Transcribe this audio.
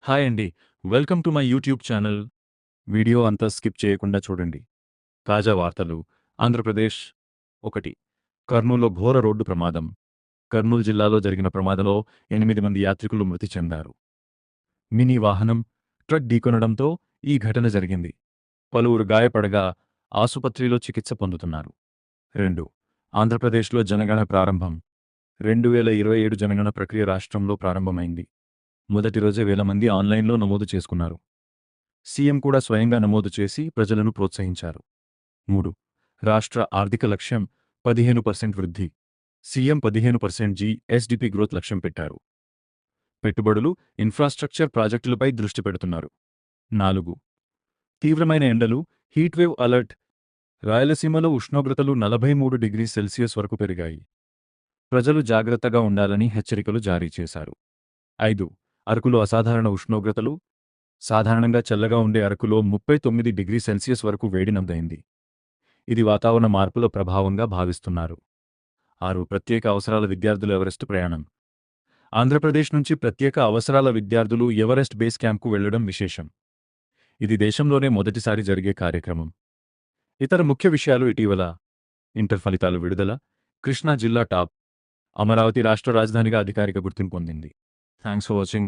Hi అండి. Welcome to my YouTube channel. Video అంతా skip చేయకుండా చూడండి. తాజా వార్తలు. ఆంధ్రప్రదేశ్ 1. కర్నూలులో ఘోర రోడ్డు ప్రమాదం. కర్నూలు జిల్లాలో జరిగిన ప్రమాదంలో 8 మంది యాత్రికులు మృతి చెందారు. మినీ వాహనం ట్రక్ ఢీకొనడంతో ఈ ఘటన జరిగింది. పలువురు గాయపడగా ఆసుపత్రిలో చికిత్స పొందుతున్నారు. 2. ఆంధ్రప్రదేశ్లో జనగణన ప్రారంభం. 2027 జనగణన ప్రక్రియ రాష్ట్రంలో ప్రారంభమైంది. మొదటి రోజే వేల మంది ఆన్లైన్లో నమోదు చేసుకున్నారు. సీఎం కూడా స్వయంగా నమోదు చేసి ప్రజలను ప్రోత్సహించారు. 3. రాష్ట్ర ఆర్థిక లక్ష్యం 15% వృద్ధి. సీఎం 15% జీఎస్డీపీ గ్రోత్ లక్ష్యం పెట్టారు. పెట్టుబడులు, ఇన్ఫ్రాస్ట్రక్చర్ ప్రాజెక్టులపై దృష్టి పెడుతున్నారు. 4. తీవ్రమైన ఎండలు, హీట్వేవ్ అలర్ట్. రాయలసీమలో ఉష్ణోగ్రతలు 43°C వరకు పెరిగాయి. ప్రజలు జాగ్రత్తగా ఉండాలని హెచ్చరికలు జారీ చేశారు. 5. అరకులో అసాధారణ ఉష్ణోగ్రతలు. సాధారణంగా చల్లగా ఉండే అరకులో 39°C వరకు వేడి నమోదైంది. ఇది వాతావరణ మార్పుల ప్రభావంగా భావిస్తున్నారు. 6. ప్రత్యేక అవసరాల విద్యార్థుల ఎవరెస్ట్ ప్రయాణం. ఆంధ్రప్రదేశ్ నుంచి ప్రత్యేక అవసరాల విద్యార్థులు ఎవరెస్ట్ బేస్ క్యాంప్కు వెళ్లడం విశేషం. ఇది దేశంలోనే మొదటిసారి జరిగే కార్యక్రమం. ఇతర ముఖ్య విషయాలు. ఇటీవల ఇంటర్ ఫలితాలు విడుదల. కృష్ణా జిల్లా టాప్. అమరావతి రాష్ట్ర రాజధానిగా అధికారిక గుర్తింపు పొందింది. Thanks for watching.